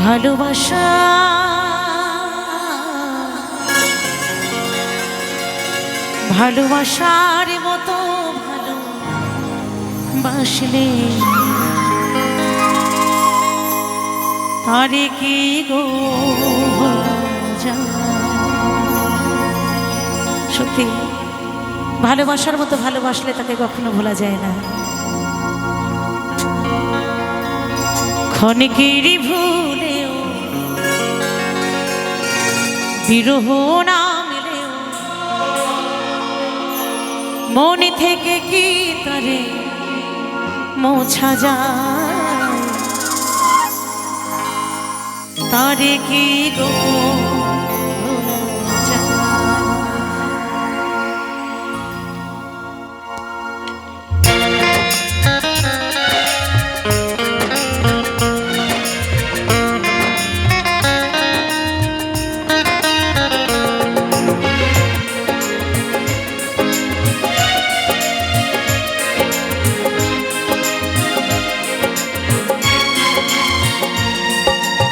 ভালোবাসা ভালোবাসার মতো ভালোবাসলে তারে কি গো সত্যি ভালোবাসার মতো ভালোবাসলে তাকে কখনো ভোলা যায় না। ক্ষণিকের ভুলেও বিরহ না মিলেও মনে থেকে কি তারে মোছা যায়, তারে কি গো ভোলা যায়।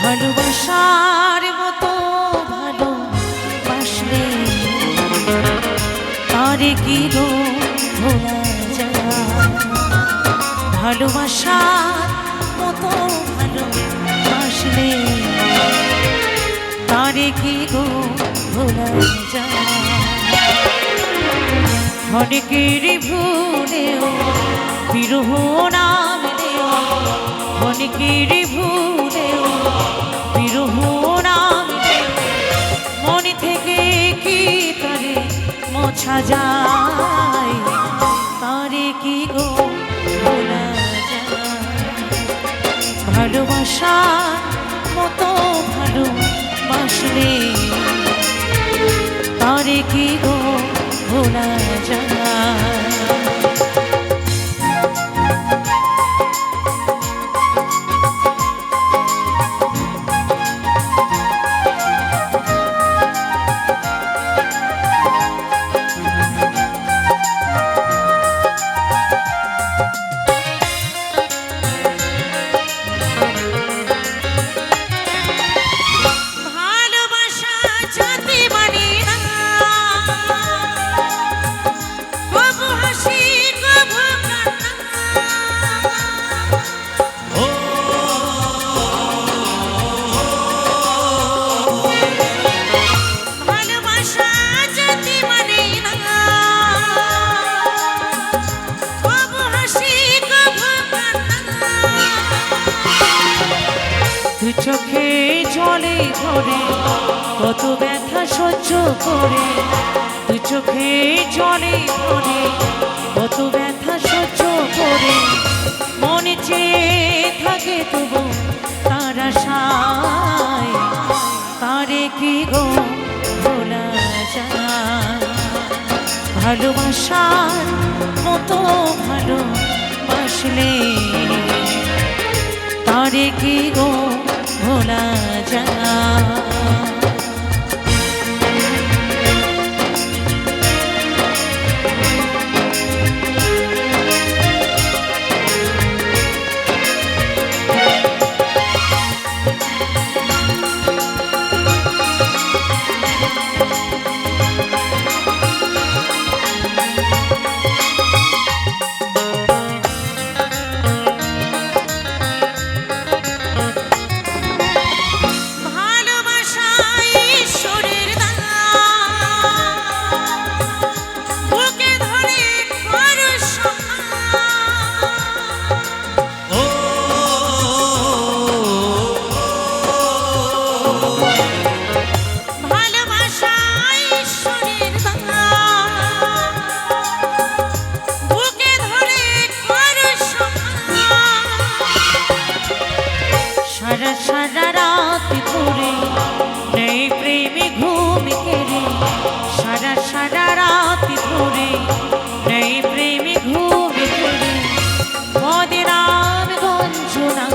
ভালোবাসার মতো ভালোবাসলে তারে কি গো ভোলা যায়, ভালোবাসার মতো ভালোবাসলে তারে কি গো ভোলা যায়। অনেকের ভুলেও বিরহ না মিলেও অনেকের ভুলেও বিরহ না মিলেও মনে থেকে কি তারে মোছা যায়, তারে কি গো ভোলা যায়। ভালোবাসার মতো ভালোবাসলে তারে কি গো ভোলা যায়। চোখে জলে ধরে কত ব্যথা সহ্য করে, তুই চোখে জলে ধরে কত ব্যথা সহ্য করে মনে চেয়ে থাকে তবু তার আশায়, তারে কি গো ভোলা যায়। ভালোবাসার মতো ভালোবাসলে তারে কি গো ভোলা যায়। সারা রাত ধরে নেই প্রেমে ঘুম কেড়ে, সারা রাত ধরে নেই প্রেমে ঘুম কেড়ে মদের গঞ্জনা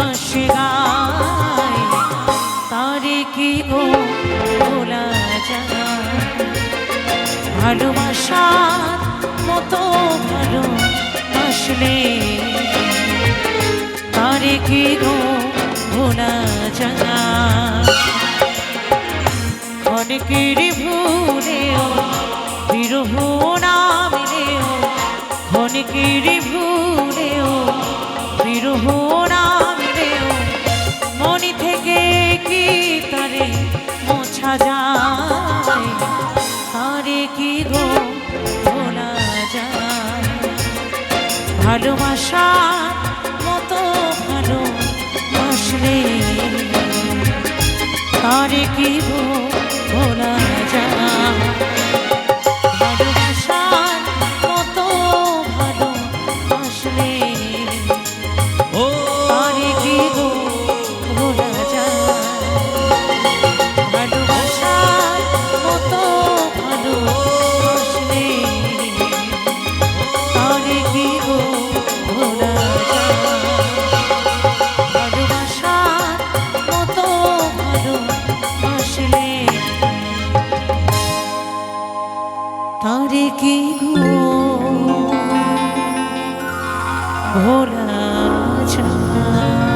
আসে গায়, তারে কি গো ভোলা যায়। ভালোবাসার মতো ভালোবাসলে তারে কি গো ভোলা যায় অনেকের ভুলেও বিরহ না মিলেও অনেকের ভুলেও বিরহ না মিলেও মনি থেকে কি তারে মোছা যায় আরে কি গো ভোলা যায় ভালোবাসা মতো ভালোবাসলে আরে কি গো ভোলা যায় ভালোবাসার মতো ভালোবাসলে আরে কি গো ভোলা যায় ভালোবাসার মতো ভালোবাসলে আরে কি গো ভোলা যায় ভালোবাসার মতো ভালোবাসলে তারে কি গো ভোলা যায়।